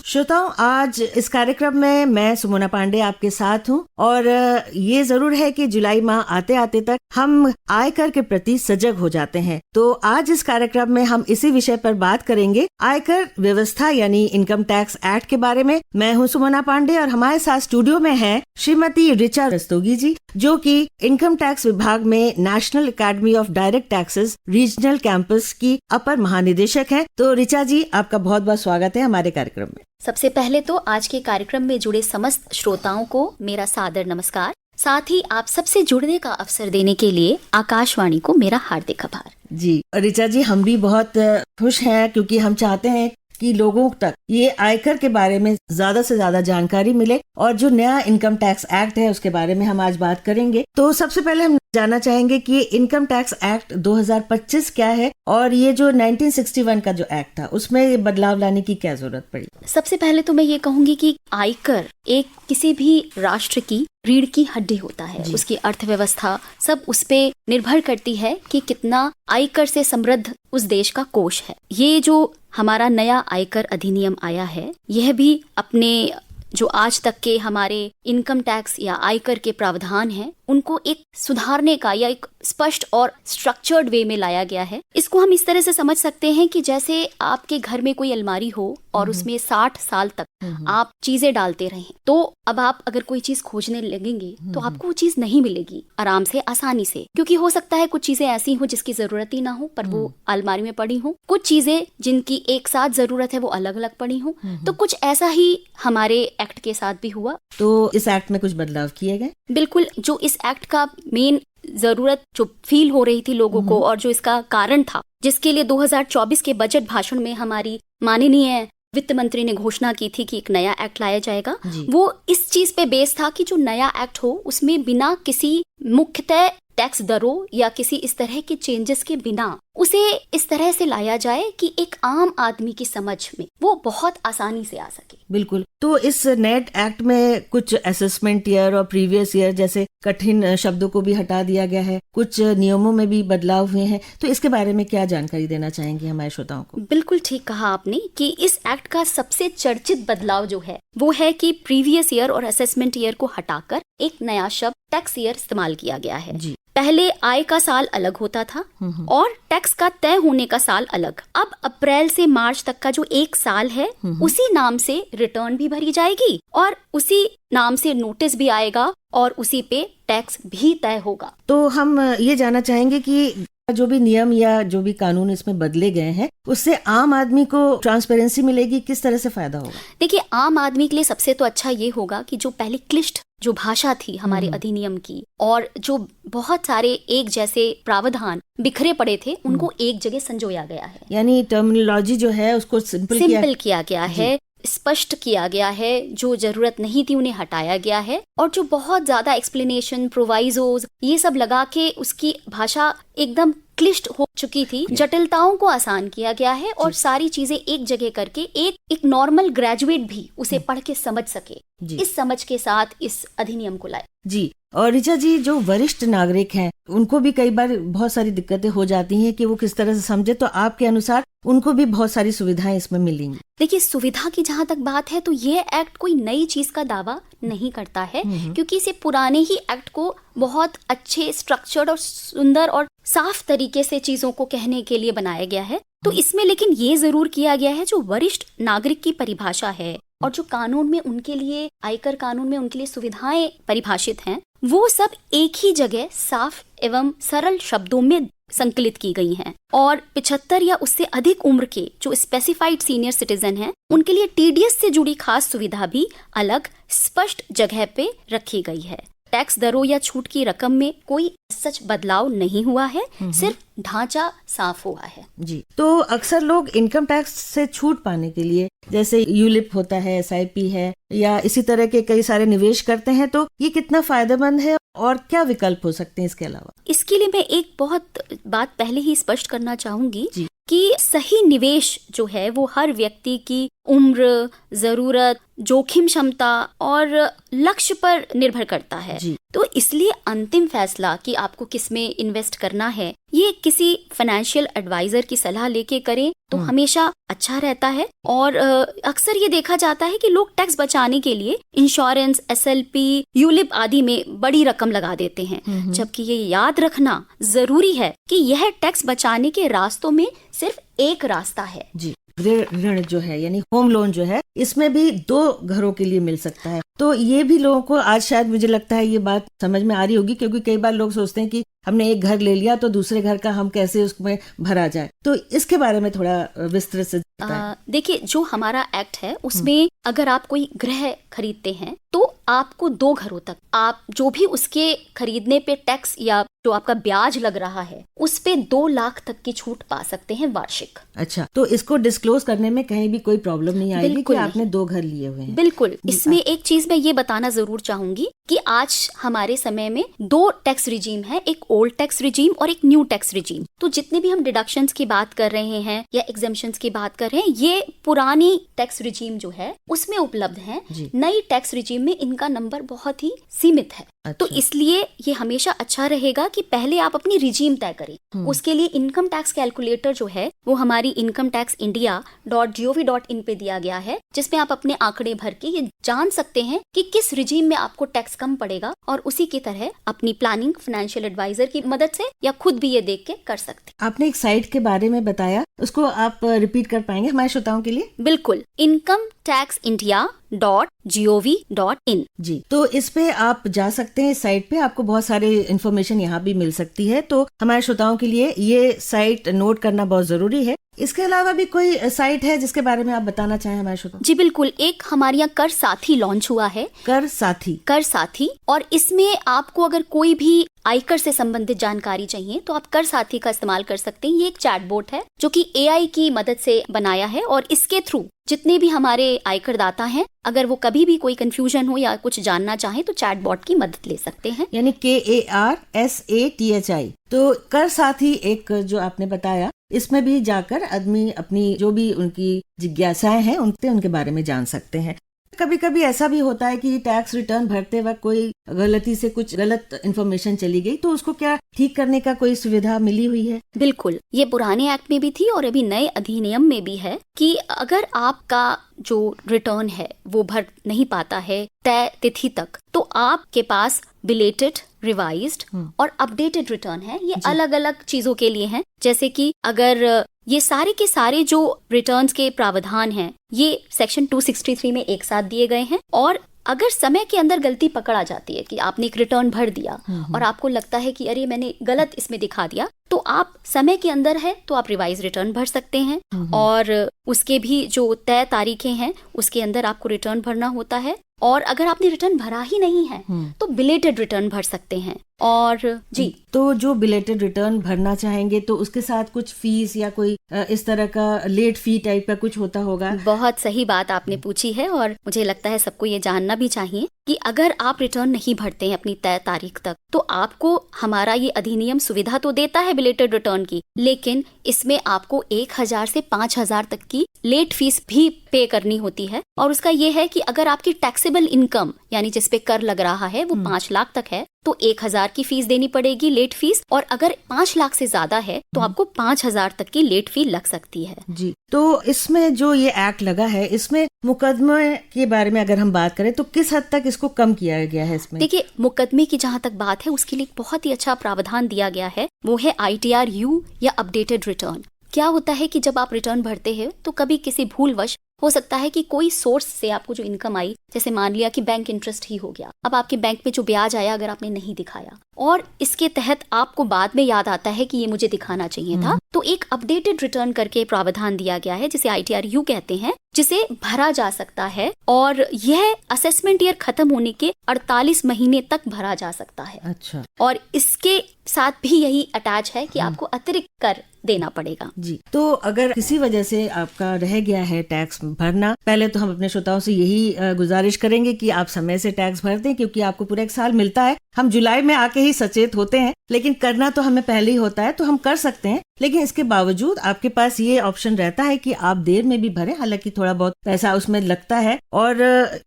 श्रोताओं, आज इस कार्यक्रम में मैं सुमोना पांडे आपके साथ हूं और ये जरूर है कि जुलाई माह आते आते तक हम आयकर के प्रति सजग हो जाते हैं। तो आज इस कार्यक्रम में हम इसी विषय पर बात करेंगे, आयकर व्यवस्था यानी इनकम टैक्स एक्ट के बारे में। मैं हूं सुमोना पांडे और हमारे साथ स्टूडियो में है श्रीमती ऋचा रस्तोगी जी, जो कि इनकम टैक्स विभाग में national academy of direct taxes regional campus की अपर महानिदेशक हैं। तो ऋचा जी, आपका बहुत बहुत स्वागत है हमारे कार्यक्रम में। सबसे पहले तो आज के कार्यक्रम में जुड़े समस्त श्रोताओं को मेरा सादर नमस्कार। साथ ही आप सबसे जुड़ने का अवसर देने के लिए आकाशवाणी को मेरा हार्दिक आभार। जी ऋचा जी, हम भी बहुत खुश हैं क्योंकि हम चाहते हैं कि लोगों तक ये आयकर के बारे में ज्यादा से ज्यादा जानकारी मिले और जो नया इनकम टैक्स एक्ट है उसके बारे में हम आज बात करेंगे। तो सबसे पहले हम जानना चाहेंगे कि इनकम टैक्स एक्ट 2025 क्या है और ये जो 1961 का जो एक्ट था उसमें ये बदलाव लाने की क्या जरूरत पड़ी? सबसे पहले तो मैं ये कहूंगी कि आयकर एक किसी भी राष्ट्र की रीढ़ की हड्डी होता है। उसकी अर्थव्यवस्था सब उस पे निर्भर करती है कि कितना आयकर से समृद्ध उस देश का कोष है। ये जो हमारा नया आयकर अधिनियम आया है, यह भी अपने जो आज तक के हमारे इनकम टैक्स या आयकर के प्रावधान हैं, उनको एक सुधारने का या एक स्पष्ट और स्ट्रक्चर्ड वे में लाया गया है। इसको हम इस तरह से समझ सकते हैं कि जैसे आपके घर में कोई अलमारी हो और उसमें 60 साल तक आप चीजें डालते रहें, तो अब आप अगर कोई चीज खोजने लगेंगे तो आपको वो चीज नहीं मिलेगी आराम से, आसानी से, क्योंकि हो सकता है कुछ चीजें ऐसी हो जिसकी जरूरत ही ना हो पर वो अलमारी में पड़ी हो, कुछ चीजें जिनकी एक साथ जरूरत है वो अलग अलग पड़ी हो। तो कुछ ऐसा ही हमारे एक्ट के साथ भी हुआ। तो इस एक्ट में कुछ बदलाव किए गए? बिल्कुल। जो इस एक्ट का मेन जरूरत जो फील हो रही थी लोगों को और जो इसका कारण था, जिसके लिए 2024 के बजट भाषण में हमारी माननीय वित्त मंत्री ने घोषणा की थी कि एक नया एक्ट लाया जाएगा, वो इस चीज पे बेस था कि जो नया एक्ट हो उसमें बिना किसी मुख्यतः टैक्स दरों या किसी इस तरह के चेंजेस के बिना उसे इस तरह से लाया जाए कि एक आम आदमी की समझ में वो बहुत आसानी से आ सके। बिल्कुल। तो इस नेट एक्ट में कुछ असेसमेंट ईयर और प्रीवियस ईयर जैसे कठिन शब्दों को भी हटा दिया गया है, कुछ नियमों में भी बदलाव हुए हैं। तो इसके बारे में क्या जानकारी देना चाहेंगे हमारे श्रोताओं को? बिल्कुल ठीक कहा आपने कि इस एक्ट का सबसे चर्चित बदलाव जो है वो है कि प्रीवियस ईयर और असेसमेंट ईयर को हटाकर एक नया शब्द टैक्स ईयर इस्तेमाल किया गया है। पहले आय का साल अलग होता था और टैक्स का तय होने का साल अलग। अब अप्रैल से मार्च तक का जो एक साल है उसी नाम से रिटर्न भी भरी जाएगी और उसी नाम से नोटिस भी आएगा और उसी पे टैक्स भी तय होगा। तो हम ये जानना चाहेंगे कि जो भी नियम या जो भी कानून इसमें बदले गए हैं उससे आम आदमी को ट्रांसपेरेंसी मिलेगी, किस तरह से फायदा होगा? देखिए, आम आदमी के लिए सबसे तो अच्छा ये होगा कि जो पहले क्लिष्ट जो भाषा थी हमारे अधिनियम की और जो बहुत सारे एक जैसे प्रावधान बिखरे पड़े थे उनको एक जगह संजोया गया है। यानी टर्मिनोलॉजी जो है उसको सिंपल किया गया है, स्पष्ट किया गया है। जो जरूरत नहीं थी उन्हें हटाया गया है और जो बहुत ज्यादा एक्सप्लेनेशन, प्रोवाइजोज ये सब लगा के उसकी भाषा एकदम क्लिष्ट हो चुकी थी, जटिलताओं को आसान किया गया है और सारी चीजें एक जगह करके एक नॉर्मल ग्रेजुएट भी उसे पढ़ के समझ सके, इस समझ के साथ इस अधिनियम को लाए। जी। और ऋचा जी, जो वरिष्ठ नागरिक हैं उनको भी कई बार बहुत सारी दिक्कतें हो जाती हैं कि वो किस तरह से समझे, तो आपके अनुसार उनको भी बहुत सारी सुविधाएं इसमें मिलेंगी? देखिए, सुविधा की जहाँ तक बात है तो ये एक्ट कोई नई चीज का दावा नहीं करता है, क्योंकि इसे पुराने ही एक्ट को बहुत अच्छे, स्ट्रक्चर्ड और सुंदर और साफ तरीके से चीजों को कहने के लिए बनाया गया है। तो इसमें लेकिन ये जरूर किया गया है जो वरिष्ठ नागरिक की परिभाषा है और जो कानून में उनके लिए, आयकर कानून में उनके लिए सुविधाएं परिभाषित हैं, वो सब एक ही जगह साफ एवं सरल शब्दों में संकलित की गई हैं। और 75 या उससे अधिक उम्र के जो स्पेसिफाइड सीनियर सिटीजन हैं उनके लिए टीडीएस से जुड़ी खास सुविधा भी अलग स्पष्ट जगह पे रखी गई है। टैक्स दरों या छूट की रकम में कोई सच बदलाव नहीं हुआ है, सिर्फ ढांचा साफ हुआ है। जी। तो अक्सर लोग इनकम टैक्स से छूट पाने के लिए, जैसे यूलिप होता है, एसआईपी है या इसी तरह के कई सारे निवेश करते हैं, तो ये कितना फायदेमंद है और क्या विकल्प हो सकते हैं इसके अलावा? इसके लिए मैं एक बहुत बात पहले ही स्पष्ट करना चाहूंगी कि सही निवेश जो है वो हर व्यक्ति की उम्र, जरूरत, जोखिम क्षमता और लक्ष्य पर निर्भर करता है। तो इसलिए अंतिम फैसला कि आपको किस में इन्वेस्ट करना है ये किसी फाइनेंशियल एडवाइजर की सलाह लेके करें तो हमेशा अच्छा रहता है। और अक्सर ये देखा जाता है कि लोग टैक्स बचाने के लिए इंश्योरेंस, SLP, यूलिप आदि में बड़ी रकम लगा देते हैं, जबकि ये याद रखना जरूरी है कि यह टैक्स बचाने के रास्तों में सिर्फ एक रास्ता है। जी, ऋण जो है यानी होम लोन जो है इसमें भी 2 घरों के लिए मिल सकता है। तो ये भी लोगों को आज शायद मुझे लगता है ये बात समझ में आ रही होगी, क्योंकि कई बार लोग सोचते हैं कि हमने एक घर ले लिया तो दूसरे घर का हम कैसे उसमें भरा जाए। तो इसके बारे में थोड़ा विस्तृत से देखिए, जो हमारा एक्ट है उसमें अगर आप कोई गृह खरीदते हैं तो आपको 2 घरों तक आप जो भी उसके खरीदने पे टैक्स या जो आपका ब्याज लग रहा है उस पे 2 लाख तक की छूट पा सकते हैं वार्षिक। अच्छा, तो इसको डिस्क्लोज करने में कहीं भी कोई प्रॉब्लम नहीं आएगी कि आपने 2 घर लिए हुए हैं? बिल्कुल। इसमें एक चीज मैं ये बताना जरूर चाहूंगी कि आज हमारे समय में 2 टैक्स रिजीम है, एक ओल्ड टैक्स रिजीम और एक न्यू टैक्स रिजीम। तो जितने भी हम डिडक्शंस की बात कर रहे हैं या एग्जेम्पशंस की बात कर रहे हैं ये पुरानी टैक्स रिजीम जो है उसमें उपलब्ध है। नई टैक्स रिजीम में इनका नंबर बहुत ही सीमित है। तो इसलिए ये हमेशा अच्छा रहेगा कि पहले आप अपनी रिजीम तय करें। उसके लिए इनकम टैक्स कैलकुलेटर जो है वो हमारी incometaxindia.gov.in पे दिया गया है, जिसमें आप अपने आंकड़े भर के ये जान सकते हैं कि किस रिजीम में आपको टैक्स कम पड़ेगा और उसी की तरह अपनी प्लानिंग फाइनेंशियल एडवाइजर की मदद से या खुद भी ये देख के कर सकते हैं। आपने एक साइट के बारे में बताया, उसको आप रिपीट कर पाएंगे हमारे श्रोताओं के लिए? बिल्कुल, incometaxindia.gov.in। जी, तो इस पे आप जा सकते हैं। साइट पे आपको बहुत सारे इन्फॉर्मेशन यहाँ भी मिल सकती है, तो हमारे श्रोताओं के लिए ये साइट नोट करना बहुत जरूरी है। इसके अलावा भी कोई साइट है जिसके बारे में आप बताना चाहें हमारे श्रोताओं? जी बिल्कुल, एक हमारे यहाँ कर साथी लॉन्च हुआ है। कर साथी, और इसमें आपको अगर कोई भी आयकर से संबंधित जानकारी चाहिए तो आप कर साथी का इस्तेमाल कर सकते हैं। ये एक चैटबॉट है जो कि AI की मदद से बनाया है और इसके थ्रू जितने भी हमारे आयकर दाता हैं अगर वो कभी भी कोई कंफ्यूजन हो या कुछ जानना चाहें तो चैटबॉट की मदद ले सकते हैं। यानी KARSATHI। तो कर साथी एक जो आपने बताया, इसमें भी जाकर आदमी अपनी जो भी उनकी जिज्ञासाएं हैं उनके बारे में जान सकते हैं। कभी कभी ऐसा भी होता है कि टैक्स रिटर्न भरते वक्त कोई गलती से कुछ गलत इन्फॉर्मेशन चली गई, तो उसको क्या ठीक करने का कोई सुविधा मिली हुई है? बिल्कुल, ये पुराने एक्ट में भी थी और अभी नए अधिनियम में भी है कि अगर आपका जो रिटर्न है वो भर नहीं पाता है तय तिथि तक, तो आपके पास बिलेटेड, रिवाइज्ड और अपडेटेड रिटर्न है। ये अलग अलग चीजों के लिए हैं, जैसे कि अगर ये सारे के सारे जो रिटर्न्स के प्रावधान हैं ये सेक्शन 263 में एक साथ दिए गए हैं। और अगर समय के अंदर गलती पकड़ा जाती है कि आपने एक रिटर्न भर दिया और आपको लगता है कि अरे मैंने गलत इसमें दिखा दिया, तो आप समय के अंदर है तो आप रिवाइज रिटर्न भर सकते हैं और उसके भी जो तय तारीखें हैं उसके अंदर आपको रिटर्न भरना होता है। और अगर आपने रिटर्न भरा ही नहीं है तो बिलेटेड रिटर्न भर सकते हैं। और जी, तो जो बिलेटेड रिटर्न भरना चाहेंगे तो उसके साथ कुछ फीस या कोई इस तरह का लेट फी टाइप का कुछ होता होगा? बहुत सही बात आपने पूछी है और मुझे लगता है सबको ये जानना भी चाहिए कि अगर आप रिटर्न नहीं भरते हैं अपनी तय तारीख तक तो आपको हमारा ये अधिनियम सुविधा तो देता है बिलेटेड रिटर्न की, लेकिन इसमें आपको 1000 से 5000 तक की लेट फीस भी पे करनी होती है। और उसका ये है कि अगर आपकी टैक्सेबल इनकम यानी जिस पे कर लग रहा है वो 5 लाख तक है तो 1000 की फीस देनी पड़ेगी लेट फीस, और अगर 5 लाख से ज्यादा है तो आपको 5000 तक की लेट फी लग सकती है। जी, तो इसमें जो ये एक्ट लगा है इसमें मुकदमे के बारे में अगर हम बात करें तो किस हद तक इसको कम किया गया है? इसमें देखिए, मुकदमे की जहाँ तक बात है उसके लिए बहुत ही अच्छा प्रावधान दिया गया है, वो है ITRU या अपडेटेड रिटर्न। क्या होता है कि जब आप रिटर्न भरते हैं तो कभी किसी भूलवश हो सकता है कि कोई सोर्स से आपको जो इनकम आई, जैसे मान लिया कि बैंक इंटरेस्ट ही हो गया, अब आपके बैंक में जो ब्याज आया अगर आपने नहीं दिखाया और इसके तहत आपको बाद में याद आता है कि ये मुझे दिखाना चाहिए था, तो एक अपडेटेड रिटर्न करके प्रावधान दिया गया है जिसे ITRU कहते हैं, जिसे भरा जा सकता है और यह असेसमेंट ईयर खत्म होने के 48 महीने तक भरा जा सकता है। अच्छा, और इसके साथ भी यही अटैच है कि आपको अतिरिक्त कर देना पड़ेगा। जी, तो अगर किसी वजह से आपका रह गया है टैक्स भरना, पहले तो हम अपने श्रोताओं से यही गुजारिश करेंगे कि आप समय से टैक्स भर दें, क्योंकि आपको पूरा 1 साल मिलता है हम जुलाई में आके ही सचेत होते हैं, लेकिन करना तो हमें पहले ही होता है, तो हम कर सकते हैं। लेकिन इसके बावजूद आपके पास ये ऑप्शन रहता है कि आप देर में भी भरें, हालांकि थोड़ा बहुत पैसा उसमें लगता है। और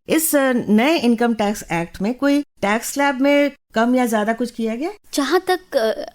इस नए इनकम टैक्स एक्ट में कोई टैक्स स्लैब में कम या ज्यादा कुछ किया गया? जहाँ तक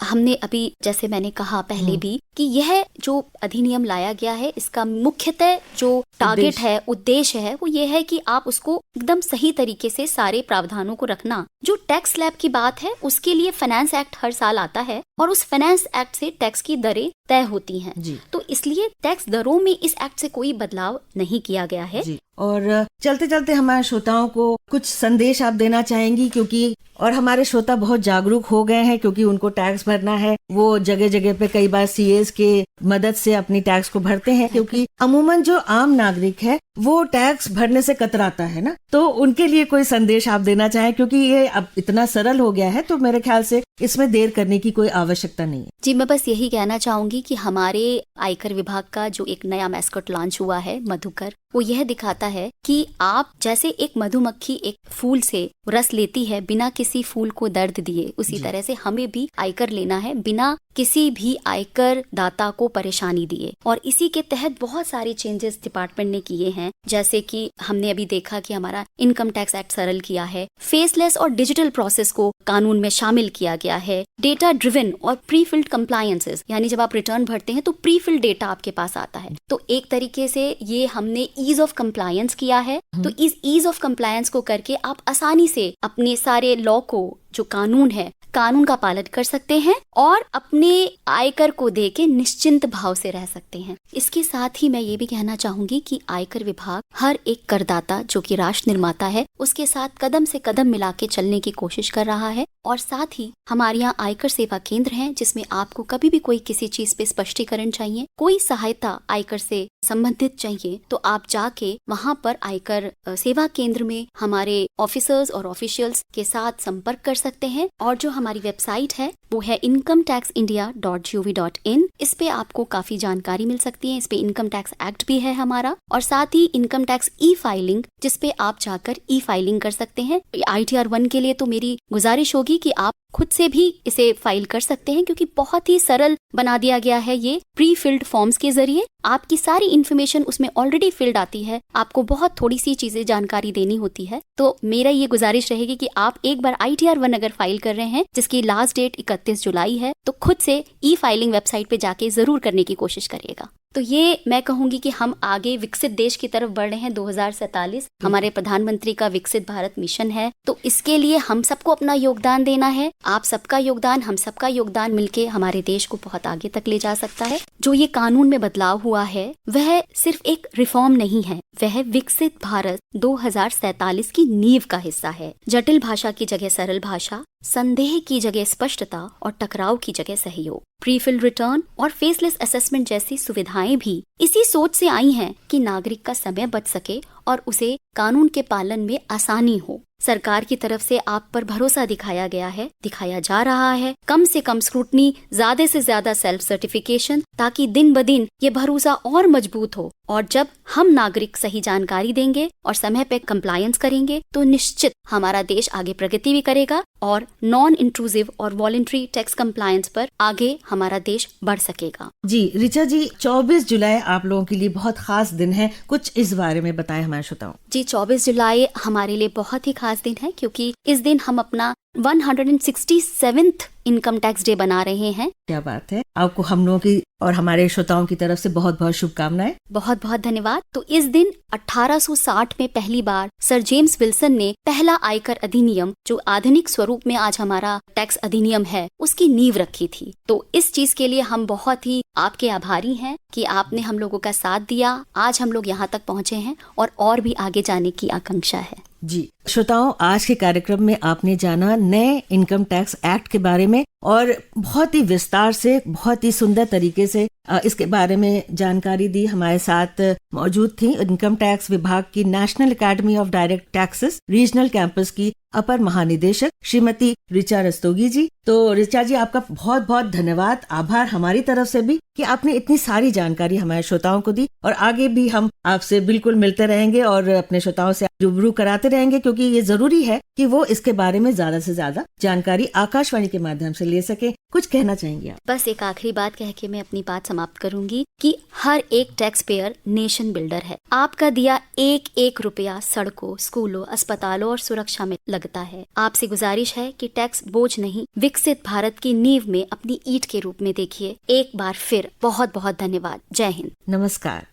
हमने अभी जैसे मैंने कहा पहले भी कि यह जो अधिनियम लाया गया है, इसका मुख्यतः जो टारगेट है, उद्देश्य है, वो ये है कि आप उसको एकदम सही तरीके से सारे प्रावधानों को रखना। जो टैक्स स्लैब की बात है उसके लिए फाइनेंस एक्ट हर साल आता है और उस फाइनेंस एक्ट से टैक्स की दरें तय होती हैं। तो इसलिए टैक्स दरों में इस एक्ट से कोई बदलाव नहीं किया गया है। और चलते चलते हमारे श्रोताओं को कुछ संदेश आप देना चाहेंगी, क्योंकि और हमारे श्रोता बहुत जागरूक हो गए हैं, क्योंकि उनको टैक्स भरना है। वो जगह जगह पे कई बार सीएस के मदद से अपनी टैक्स को भरते हैं, क्योंकि अमूमन जो आम नागरिक है वो टैक्स भरने से कतराता है ना। तो उनके लिए कोई संदेश आप देना चाहें, क्योंकि ये अब इतना सरल हो गया है, तो मेरे ख्याल से इसमें देर करने की कोई आवश्यकता नहीं है। जी, मैं बस यही कहना चाहूंगी कि हमारे आयकर विभाग का जो एक नया मैस्कट लॉन्च हुआ है, मधुकर, वो यह दिखाता है कि आप जैसे एक मधुमक्खी एक फूल से रस लेती है बिना किसी फूल को दर्द दिए, उसी तरह से हमें भी आयकर लेना है बिना किसी भी आयकर दाता को परेशानी दिए। और इसी के तहत बहुत सारे चेंजेस डिपार्टमेंट ने किए हैं, जैसे कि हमने अभी देखा कि हमारा इनकम टैक्स एक्ट सरल किया है, फेसलेस और डिजिटल प्रोसेस को कानून में शामिल किया गया है, डेटा ड्रिवन और प्री फिल्ड कंप्लायंसेस, यानी जब आप रिटर्न भरते हैं तो प्री फिल्ड डेटा आपके पास आता है। तो एक तरीके से ये हमने ईज ऑफ कंप्लायंस किया है। तो इस ईज ऑफ कंप्लायंस को करके आप आसानी से अपने सारे लॉ को, जो कानून है, कानून का पालन कर सकते हैं और अपने आयकर को देके निश्चिंत भाव से रह सकते हैं। इसके साथ ही मैं ये भी कहना चाहूंगी कि आयकर विभाग हर एक करदाता जो कि राष्ट्र निर्माता है, उसके साथ कदम से कदम मिला के चलने की कोशिश कर रहा है। और साथ ही हमारे यहाँ आयकर सेवा केंद्र हैं, जिसमें आपको कभी भी कोई किसी चीज पे स्पष्टीकरण चाहिए, कोई सहायता आयकर से संबंधित चाहिए, तो आप जाके वहाँ पर आयकर सेवा केंद्र में हमारे ऑफिसर्स और ऑफिशियल्स के साथ संपर्क कर सकते हैं। और जो हमारी वेबसाइट है वो है incometaxindia.gov.in। इस पे आपको काफी जानकारी मिल सकती है। इस पे इनकम टैक्स एक्ट भी है हमारा, और साथ ही इनकम टैक्स ई फाइलिंग, जिसपे आप जाकर ई फाइलिंग कर सकते हैं। ITR 1 के लिए तो मेरी गुजारिश होगी कि आप खुद से भी इसे फाइल कर सकते हैं, क्योंकि बहुत ही सरल बना दिया गया है ये प्री फिल्ड फॉर्म्स के जरिए। आपकी सारी इन्फॉर्मेशन उसमें ऑलरेडी फिल्ड आती है, आपको बहुत थोड़ी सी चीजें जानकारी देनी होती है। तो मेरा ये गुजारिश रहेगी कि आप एक बार ITR 1 अगर फाइल कर रहे हैं, जिसकी लास्ट डेट 31 जुलाई है, तो खुद से ई फाइलिंग वेबसाइट पे जाके जरूर करने की कोशिश करिएगा। तो ये मैं कहूंगी कि हम आगे विकसित देश की तरफ बढ़ रहे हैं। 2047 हमारे प्रधानमंत्री का विकसित भारत मिशन है, तो इसके लिए हम सबको अपना योगदान देना है। आप सबका योगदान, हम सबका योगदान मिलके हमारे देश को बहुत आगे तक ले जा सकता है। जो ये कानून में बदलाव हुआ है वह सिर्फ एक रिफॉर्म नहीं है, वह विकसित भारत 2047 की नींव का हिस्सा है। जटिल भाषा की जगह सरल भाषा, संदेह की जगह स्पष्टता और टकराव की जगह सहयोग, प्री फिल्ड रिटर्न और फेसलेस असेसमेंट जैसी सुविधाएं भी इसी सोच से आई हैं कि नागरिक का समय बच सके और उसे कानून के पालन में आसानी हो। सरकार की तरफ से आप पर भरोसा दिखाया गया है, दिखाया जा रहा है। कम से कम स्क्रूटनी, ज्यादा से ज्यादा सेल्फ सर्टिफिकेशन, ताकि दिन ब दिन ये भरोसा और मजबूत हो। और जब हम नागरिक सही जानकारी देंगे और समय पे कंप्लायंस करेंगे, तो निश्चित हमारा देश आगे प्रगति भी करेगा और नॉन इंट्रूसिव और वॉलंटरी टैक्स कंप्लायंस पर आगे हमारा देश बढ़ सकेगा। जी ऋचा जी, 24 जुलाई आप लोगों के लिए बहुत खास दिन है, कुछ इस बारे में बताएं हमारे श्रोताओं। जी, 24 जुलाई हमारे लिए बहुत ही खास दिन है, क्योंकि इस दिन हम अपना 167th इनकम टैक्स डे बना रहे हैं। क्या बात है। आपको हम लोगों की और हमारे श्रोताओं की तरफ से बहुत बहुत शुभकामनाएं। बहुत बहुत धन्यवाद। तो इस दिन 1860 में पहली बार सर जेम्स विल्सन ने पहला आयकर अधिनियम, जो आधुनिक स्वरूप में आज हमारा टैक्स अधिनियम है, उसकी नींव रखी थी। तो इस चीज के लिए हम बहुत ही आपके आभारी हैं कि आपने हम लोगों का साथ दिया। आज हम लोग यहाँ तक पहुँचे हैं और भी आगे जाने की आकांक्षा है। जी श्रोताओं, आज के कार्यक्रम में आपने जाना नए इनकम टैक्स एक्ट के बारे में, और बहुत ही विस्तार से, बहुत ही सुंदर तरीके से इसके बारे में जानकारी दी। हमारे साथ मौजूद थी इनकम टैक्स विभाग की national academy of direct taxes regional campus की अपर महानिदेशक श्रीमती ऋचा रस्तोगी जी। तो ऋचा जी, आपका बहुत बहुत धन्यवाद, आभार हमारी तरफ से भी कि आपने इतनी सारी जानकारी हमारे श्रोताओं को दी। और आगे भी हम आपसे बिल्कुल मिलते रहेंगे और अपने श्रोताओं से रूबरू कराते रहेंगे, क्योंकि क्योंकि ये जरूरी है कि वो इसके बारे में ज्यादा से ज्यादा जानकारी आकाशवाणी के माध्यम से ले सके। कुछ कहना चाहेंगे आप? बस एक आखिरी बात कह के मैं अपनी बात समाप्त करूंगी कि हर एक टैक्स पेयर नेशन बिल्डर है। आपका दिया एक एक रुपया सड़कों, स्कूलों, अस्पतालों और सुरक्षा में लगता है। आपसे गुजारिश है कि टैक्स बोझ नहीं, विकसित भारत की नींव में अपनी ईंट के रूप में देखिए। एक बार फिर बहुत बहुत धन्यवाद। जय हिंद। नमस्कार।